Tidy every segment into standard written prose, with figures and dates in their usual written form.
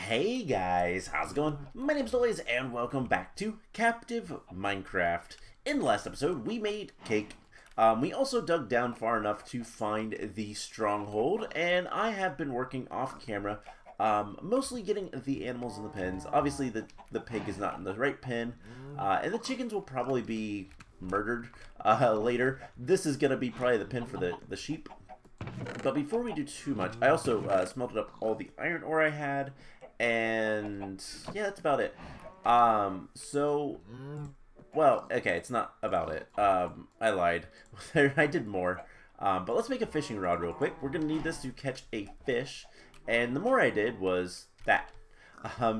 Hey guys, how's it going? My name's Noise and welcome back to Captive Minecraft. In the last episode, we made cake. We also dug down far enough to find the stronghold, and I have been working off camera, mostly getting the animals in the pens. Obviously, the pig is not in the right pen, and the chickens will probably be murdered later. This is going to be probably the pen for the sheep. But before we do too much, I also smelted up all the iron ore I had, and yeah, that's about it. Well, okay, it's not about it. I lied. I did more. But let's make a fishing rod real quick. We're going to need this to catch a fish, and the more I did was that.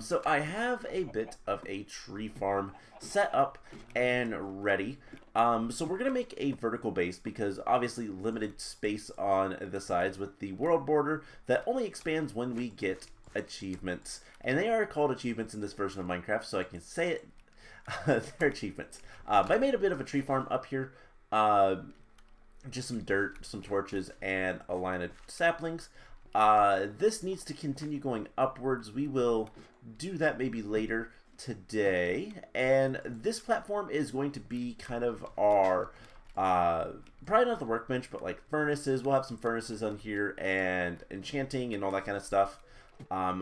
So I have a bit of a tree farm set up and ready. So we're going to make a vertical base because obviously limited space on the sides with the world border that only expands when we get achievements. And they are called achievements in this version of Minecraft, so I can say it. They're achievements. But I made a bit of a tree farm up here. Just some dirt, some torches, and a line of saplings. This needs to continue going upwards. We will do that maybe later today. And this platform is going to be kind of our, probably not the workbench, but like furnaces. We'll have some furnaces on here and enchanting and all that kind of stuff.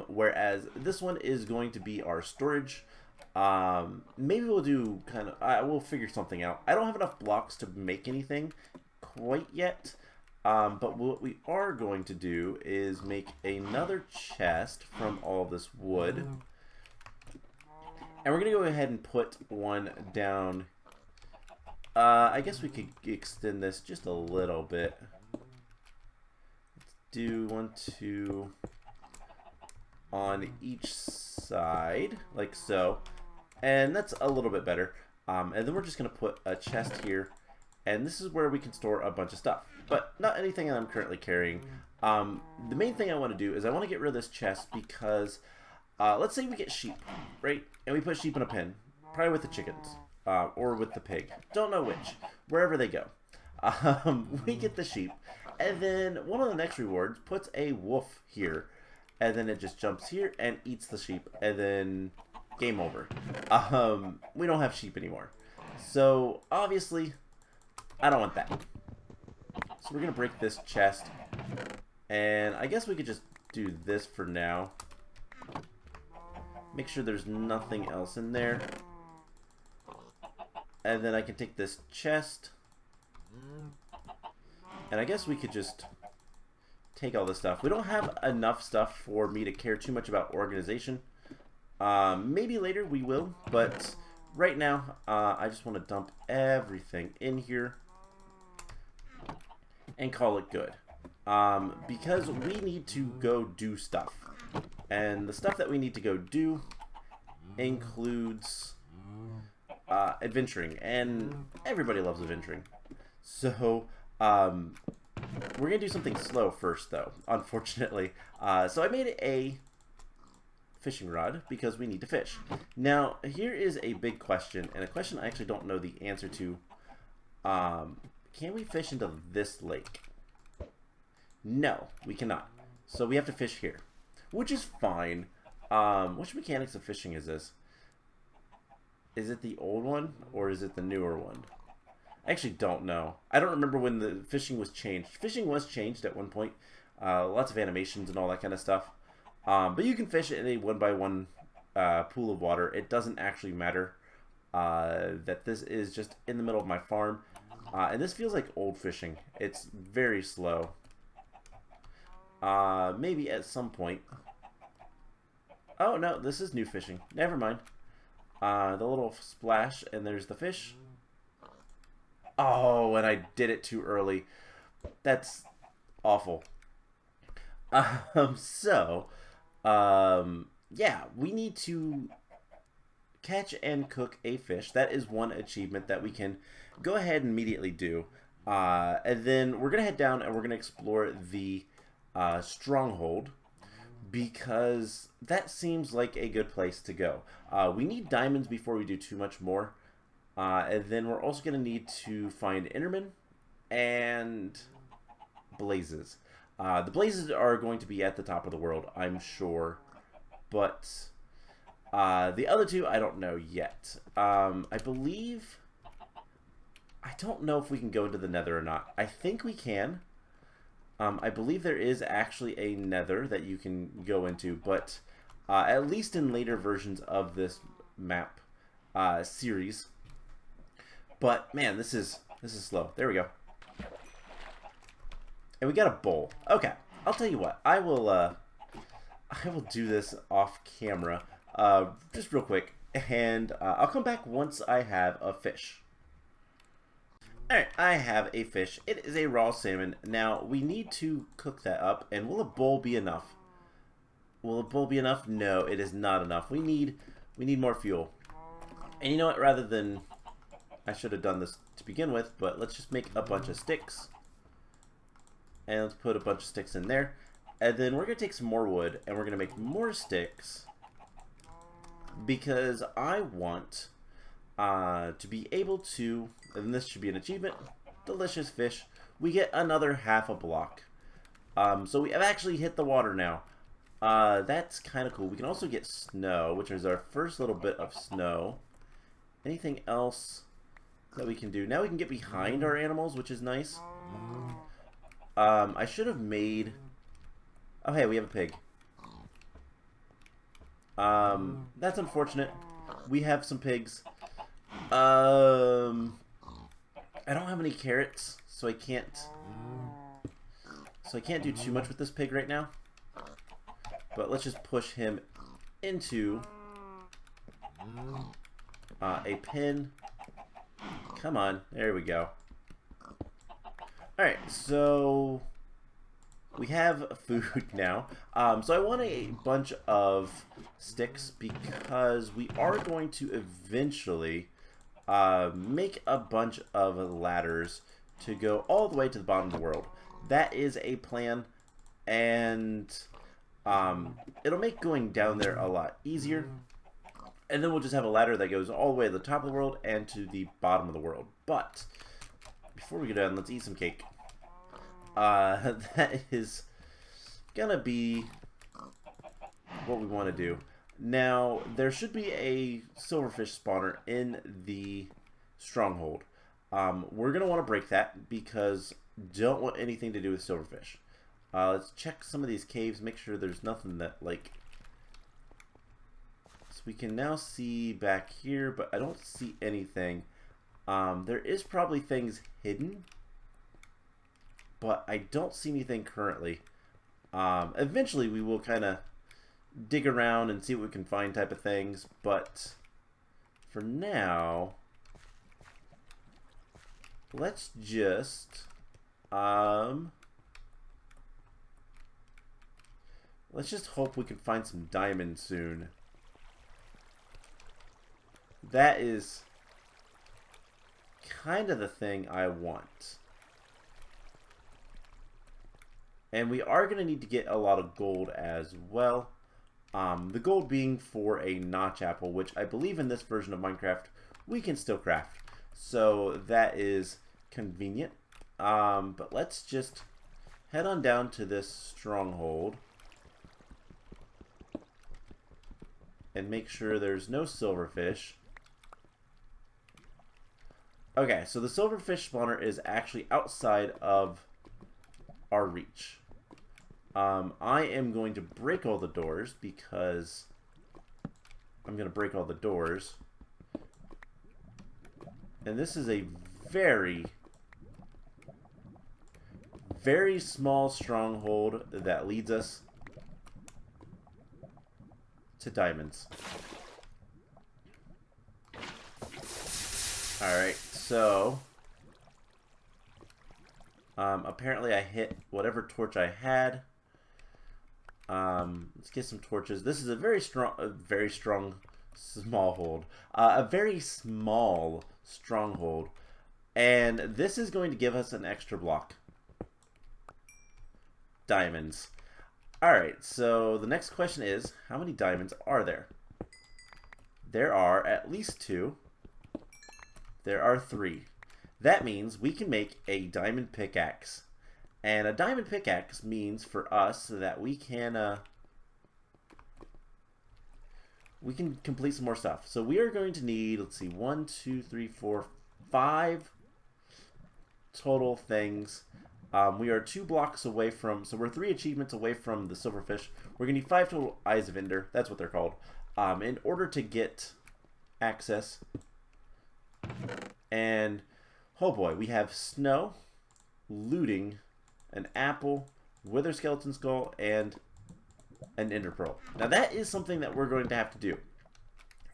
Whereas this one is going to be our storage. Maybe we'll do kind of, we'll figure something out. I don't have enough blocks to make anything quite yet. But what we are going to do is make another chest from all this wood. And we're going to go ahead and put one down. I guess we could extend this just a little bit. Let's do 1, 2 on each side, like so. And that's a little bit better. And then we're just going to put a chest here. And this is where we can store a bunch of stuff. But not anything that I'm currently carrying. The main thing I want to do is I want to get rid of this chest because let's say we get sheep, right? And we put sheep in a pen, probably with the chickens or with the pig. Don't know which. Wherever they go. We get the sheep. And then one of the next rewards puts a wolf here. And then it just jumps here and eats the sheep. And then game over. We don't have sheep anymore. So obviously I don't want that. So we're going to break this chest. And I guess we could just do this for now. Make sure there's nothing else in there. And then I can take this chest. And I guess we could just take all this stuff. We don't have enough stuff for me to care too much about organization. Maybe later we will. But right now, I just want to dump everything in here. And call it good. Because we need to go do stuff. And the stuff that we need to go do includes adventuring. And everybody loves adventuring. So, we're going to do something slow first, though, unfortunately. So I made a fishing rod because we need to fish. Now, here is a big question, and a question I actually don't know the answer to. Can we fish into this lake? No, we cannot. So we have to fish here, which is fine. Which mechanics of fishing is this? Is it the old one or is it the newer one? I actually don't know. I don't remember when the fishing was changed. Fishing was changed at one point. Lots of animations and all that kind of stuff. But you can fish in a 1x1 pool of water. It doesn't actually matter that this is just in the middle of my farm. And this feels like old fishing. It's very slow. Maybe at some point. Oh, no, this is new fishing. Never mind. The little splash, and there's the fish. Oh, and I did it too early. That's awful. Yeah, we need to catch and cook a fish. That is one achievement that we can go ahead and immediately do. And then we're going to head down and we're going to explore the stronghold because that seems like a good place to go. We need diamonds before we do too much more. And then we're also going to need to find Enderman and blazes. The blazes are going to be at the top of the world, I'm sure. but the other two I don't know yet. I believe, I don't know if we can go into the Nether or not. I think we can. I believe there is actually a Nether that you can go into, but at least in later versions of this map series. But man, this is slow. There we go. And we got a bowl. Okay, I'll tell you what. I will do this off camera, just real quick, and I'll come back once I have a fish. Alright, I have a fish. It is a raw salmon. Now, we need to cook that up, and will a bowl be enough? Will a bowl be enough? No, it is not enough. We need more fuel. And you know what, rather than, I should have done this to begin with, but let's just make a bunch of sticks. And let's put a bunch of sticks in there. And then we're going to take some more wood, and we're going to make more sticks, because I want to be able to, and this should be an achievement, delicious fish. We get another half a block. So we have actually hit the water now. That's kind of cool. We can also get snow, which is our first little bit of snow. Anything else that we can do? Now we can get behind our animals, which is nice. I should have made... Oh, hey, we have a pig. That's unfortunate. We have some pigs. I don't have any carrots, so I can't do too much with this pig right now. But let's just push him into a pen. Come on, there we go. Alright, so we have food now. So I want a bunch of sticks because we are going to eventually make a bunch of ladders to go all the way to the bottom of the world. That is a plan, and it'll make going down there a lot easier. And then we'll just have a ladder that goes all the way to the top of the world and to the bottom of the world. But before we go down, let's eat some cake. That is gonna be what we want to do. Now, there should be a silverfish spawner in the stronghold. We're going to want to break that because don't want anything to do with silverfish. Let's check some of these caves, make sure there's nothing that, like... So we can now see back here, but I don't see anything. There is probably things hidden, but I don't see anything currently. Eventually we will kind of dig around and see what we can find type of things, but for now let's just hope we can find some diamonds soon. That is kind of the thing I want. And we are going to need to get a lot of gold as well. The gold being for a notch apple, which I believe in this version of Minecraft we can still craft. So that is convenient. But let's just head on down to this stronghold and make sure there's no silverfish. Okay, so the silverfish spawner is actually outside of our reach. I am going to break all the doors because I'm going to break all the doors. And this is a very, very small stronghold that leads us to diamonds. Alright, so apparently I hit whatever torch I had. Let's get some torches. This is a very strong smallhold. A very small stronghold. And this is going to give us an extra block. Diamonds. Alright, so the next question is, how many diamonds are there? There are at least 2. There are 3. That means we can make a diamond pickaxe. And a diamond pickaxe means for us that we can we can complete some more stuff. So we are going to need, let's see, 1, 2, 3, 4, 5 total things. We are 2 blocks away from, so we're 3 achievements away from the silverfish. We're going to need 5 total Eyes of Ender. That's what they're called. In order to get access. And, oh boy, we have snow, looting, an apple, wither skeleton skull, and an ender pearl. Now that is something that we're going to have to do.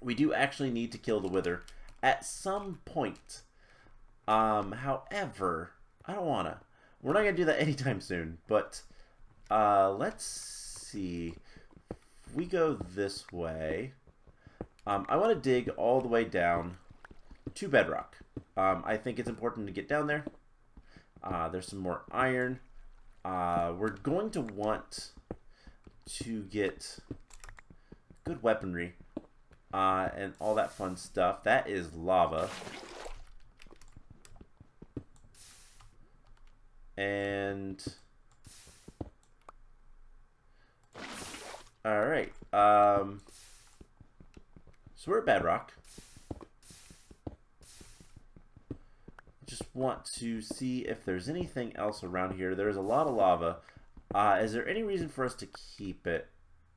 We do actually need to kill the wither at some point. However, I don't want to. We're not going to do that anytime soon, but let's see. If we go this way, I want to dig all the way down to bedrock. I think it's important to get down there. There's some more iron. We're going to want to get good weaponry and all that fun stuff. That is lava. And alright. So we're at bedrock. Just want to see if there's anything else around here. There's a lot of lava. Is there any reason for us to keep it?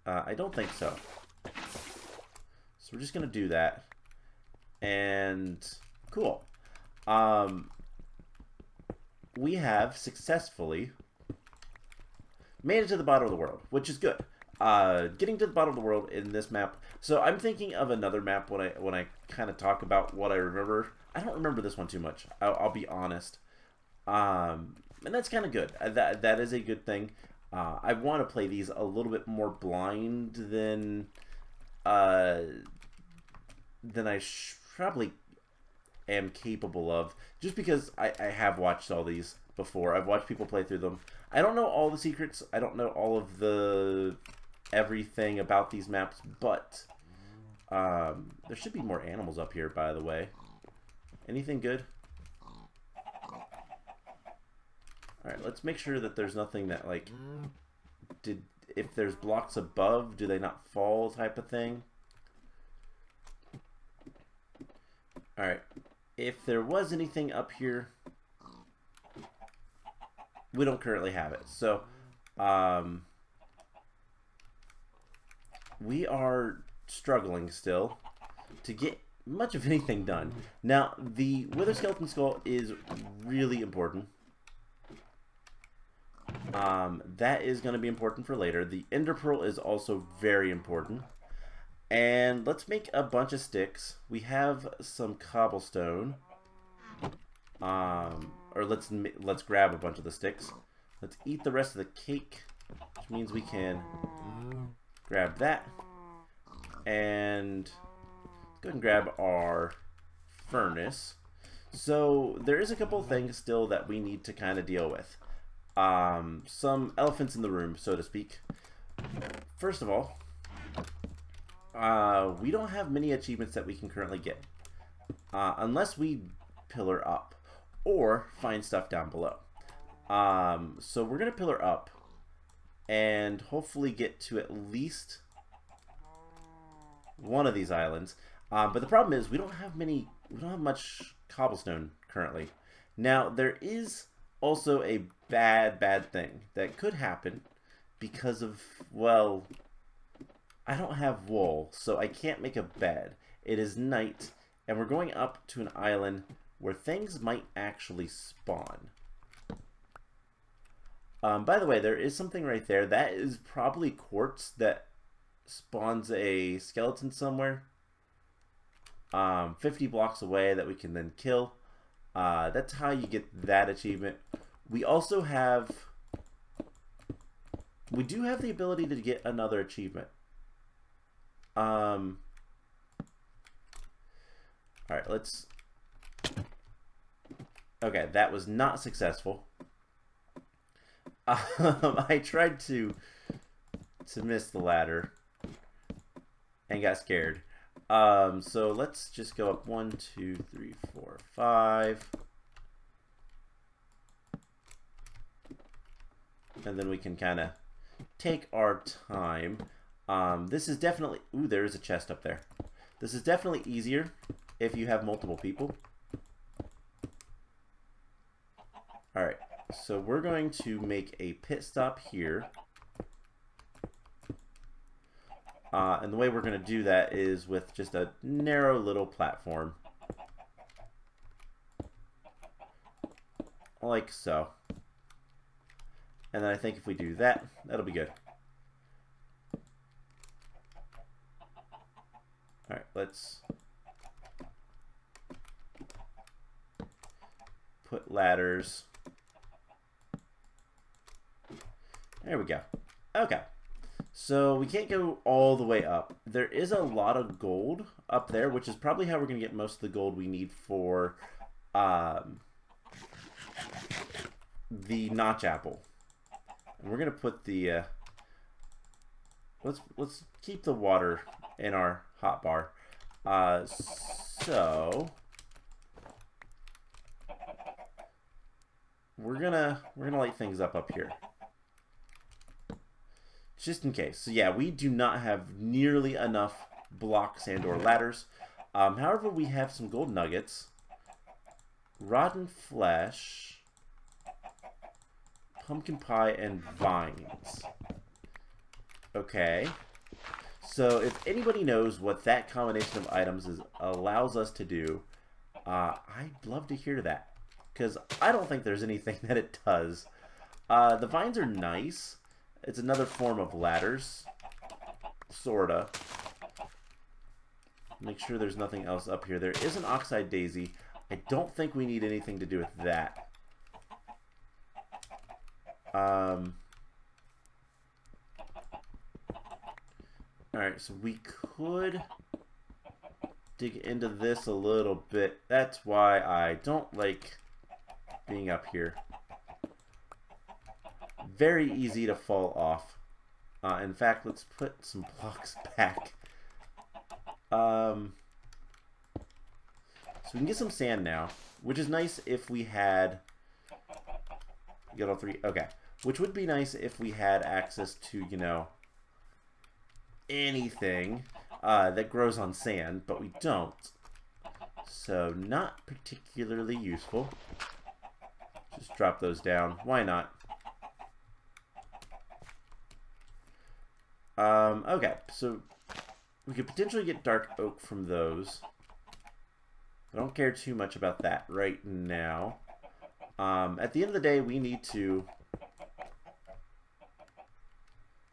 I don't think so. So we're just going to do that. And cool. We have successfully made it to the bottom of the world, which is good. Getting to the bottom of the world in this map. So I'm thinking of another map when I kind of talk about what I remember. I don't remember this one too much. I'll be honest. And that's kind of good. That is a good thing. I want to play these a little bit more blind than I probably am capable of, just because I have watched all these before. I've watched people play through them. I don't know all the secrets. I don't know all of the everything about these maps, but there should be more animals up here, by the way. Anything good? Alright, let's make sure that there's nothing that, like, if there's blocks above, do they not fall type of thing? Alright, if there was anything up here, we don't currently have it. So, we are struggling still to get much of anything done. Now, the wither skeleton skull is really important. That is going to be important for later. The ender pearl is also very important. And let's make a bunch of sticks. We have some cobblestone. Or let's grab a bunch of the sticks. Let's eat the rest of the cake, which means we can grab that. And let's go ahead and grab our furnace. So there is a couple of things still that we need to kind of deal with. Some elephants in the room, so to speak. First of all, we don't have many achievements that we can currently get. Unless we pillar up or find stuff down below. So we're going to pillar up and hopefully get to at least one of these islands. But the problem is we don't have much cobblestone currently. Now there is also a bad thing that could happen because of, well, I don't have wool, so I can't make a bed. It is night, and we're going up to an island where things might actually spawn. By the way, there is something right there. That is probably quartz that spawns a skeleton somewhere. 50 blocks away that we can then kill. That's how you get that achievement. We also have... we do have the ability to get another achievement. Alright, let's... okay, that was not successful. I tried to miss the ladder and got scared. So let's just go up 1, 2, 3, 4, 5. And then we can kind of take our time. This is definitely... Ooh, there is a chest up there. This is definitely easier if you have multiple people. Alright, so we're going to make a pit stop here. And the way we're going to do that is with just a narrow little platform. Like so. And then I think if we do that, that'll be good. Alright, let's put ladders. There we go. Okay. So we can't go all the way up. There is a lot of gold up there, which is probably how we're going to get most of the gold we need for the notch apple. And we're going to put the... let's keep the water in our hotbar. So we're gonna light things up here. Just in case. So yeah, we do not have nearly enough blocks and or ladders. However, we have some gold nuggets, rotten flesh, pumpkin pie, and vines. Okay. So if anybody knows what that combination of items allows us to do, I'd love to hear that. Because I don't think there's anything that it does. The vines are nice. It's another form of ladders. Sorta. Make sure there's nothing else up here. There is an oxide daisy. I don't think we need anything to do with that. Alright, so we could dig into this a little bit. That's why I don't like being up here. Very easy to fall off. In fact, let's put some blocks back. So we can get some sand now, which is nice if we had... Get all three? Okay. Which would be nice if we had access to, you know, anything that grows on sand, but we don't. So not particularly useful. Just drop those down. Why not? Okay, so we could potentially get dark oak from those. I don't care too much about that right now. At the end of the day, we need to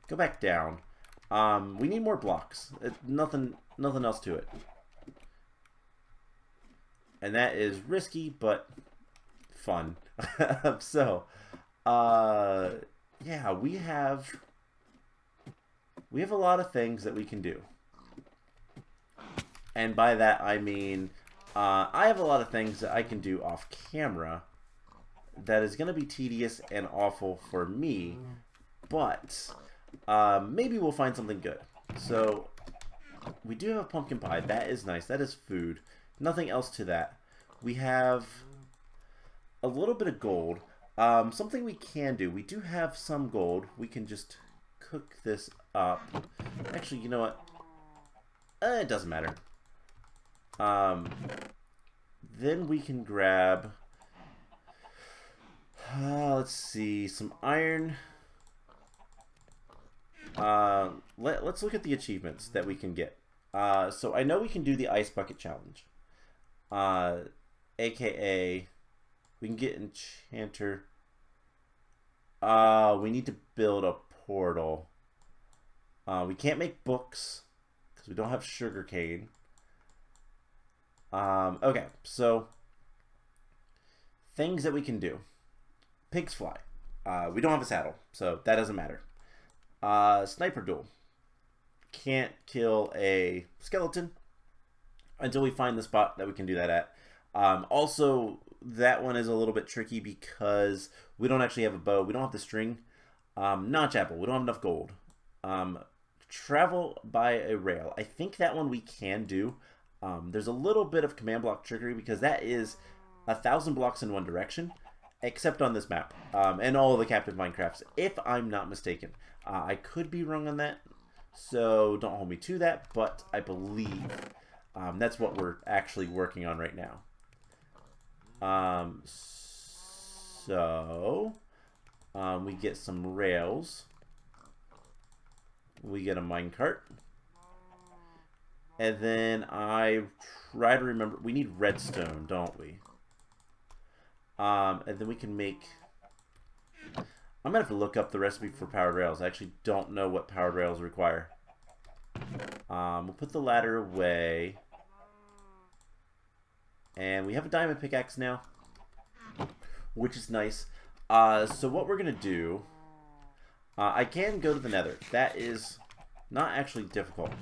go back down. We need more blocks. Nothing else to it. And that is risky, but fun. So, yeah, we have a lot of things that we can do. And by that, I mean, I have a lot of things that I can do off camera that is going to be tedious and awful for me, but maybe we'll find something good. So, we do have a pumpkin pie. That is nice. That is food. Nothing else to that. We have a little bit of gold. Something we can do. We do have some gold. We can just cook this up. Actually, you know what? It doesn't matter. Then we can grab... let's see. Some iron. Let's look at the achievements that we can get. So I know we can do the ice bucket challenge. AKA, we can get enchanter. We need to build a portal. We can't make books because we don't have sugar cane. Okay, so things that we can do. Pigs fly. We don't have a saddle, so that doesn't matter. Sniper duel. Can't kill a skeleton until we find the spot that we can do that at. Also, that one is a little bit tricky because we don't actually have a bow. We don't have the string. Notch apple. We don't have enough gold. Travel by a rail. I think that one we can do. There's a little bit of command block trickery because that is 1,000 blocks in one direction, except on this map, and all of the captive Minecrafts, if I'm not mistaken. I could be wrong on that, So don't hold me to that, but I believe that's what we're actually working on right now. We get some rails. We get a minecart. And then I try to remember, we need redstone, don't we? And then we can make, I'm going to have to look up the recipe for powered rails. I actually don't know what powered rails require. We'll put the ladder away. And we have a diamond pickaxe now, which is nice. So what we're going to do, I can go to the Nether. That is not actually difficult.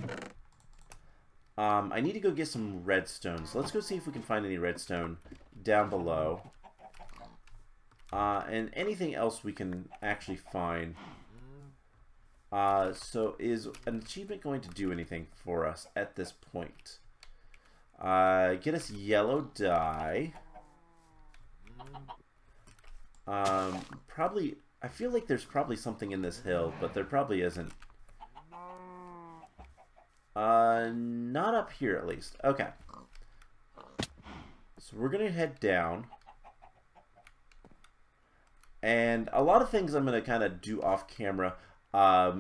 I need to go get some redstone. So let's go see if we can find any redstone down below. And anything else we can actually find. So is an achievement going to do anything for us at this point? Get us yellow dye. Probably, I feel like there's probably something in this hill, but there probably isn't. Not up here at least. Okay. So we're gonna head down. And a lot of things I'm gonna kind of do off camera.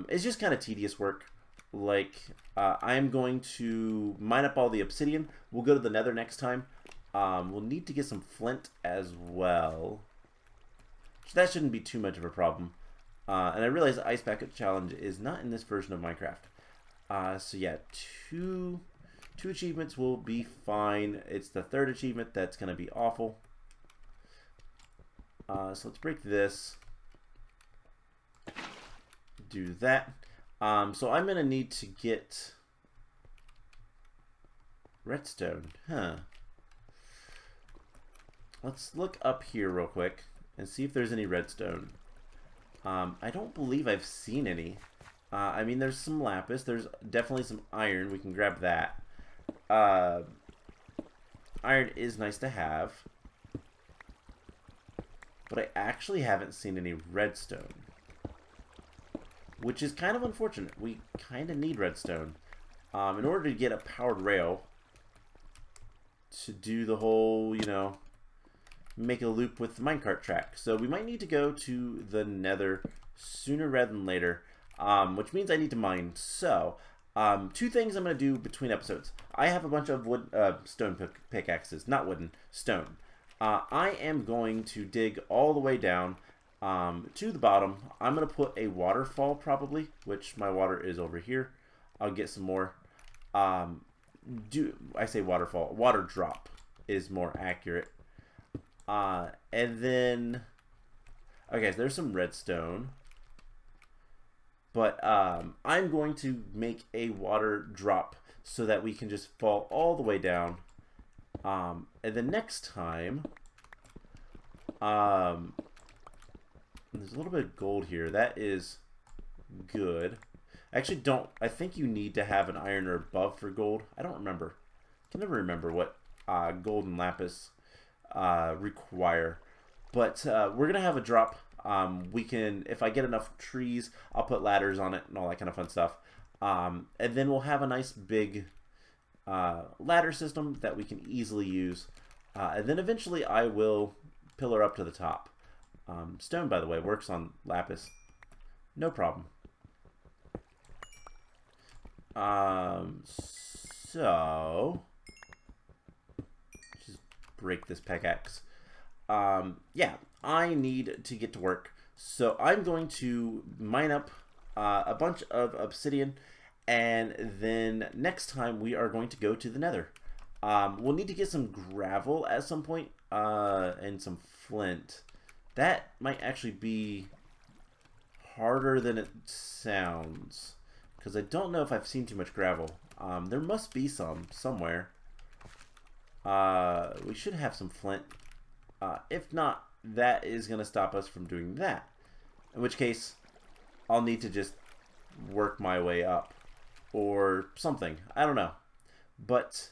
It's just kind of tedious work. Like, I'm going to mine up all the obsidian. We'll go to the Nether next time. We'll need to get some flint as well. So that shouldn't be too much of a problem. And I realize the Ice Bucket Challenge is not in this version of Minecraft. So yeah, two achievements will be fine. It's the third achievement that's going to be awful. So let's break this. Do that. So I'm going to need to get redstone. Let's look up here real quick and see if there's any redstone. I don't believe I've seen any. I mean, there's some lapis. There's definitely some iron. We can grab that. Iron is nice to have. But I actually haven't seen any redstone. Which is kind of unfortunate. We kind of need redstone. In order to get a powered rail to do the whole, you know, make a loop with the minecart track. So we might need to go to the Nether sooner rather than later. Which means I need to mine. So, two things I'm going to do between episodes. I have a bunch of wood, stone pickaxes, not wooden, stone. I am going to dig all the way down to the bottom. I'm going to put a waterfall probably, which my water is over here. I'll get some more. I say waterfall, water drop is more accurate. And then, okay, so there's some redstone. But I'm going to make a water drop so that we can just fall all the way down. And the next time, there's a little bit of gold here. That is good. I actually don't, I think you need to have an iron or above for gold. I don't remember. I can never remember what gold and lapis require. But we're going to have a drop. We can, if I get enough trees, I'll put ladders on it and all that kind of fun stuff. And then we'll have a nice big ladder system that we can easily use. And then eventually I will pillar up to the top. Stone, by the way, works on lapis. No problem. So, just break this pickaxe. Yeah, I need to get to work. So I'm going to mine up a bunch of obsidian, and then next time we are going to go to the Nether. We'll need to get some gravel at some point, and some flint. That might actually be harder than it sounds, because I don't know if I've seen too much gravel. There must be some somewhere. We should have some flint. If not, that is going to stop us from doing that. In which case, I'll need to just work my way up. Or something. I don't know. But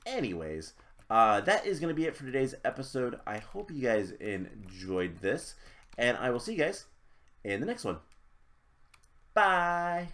anyways, that is going to be it for today's episode. I hope you guys enjoyed this. And I will see you guys in the next one. Bye!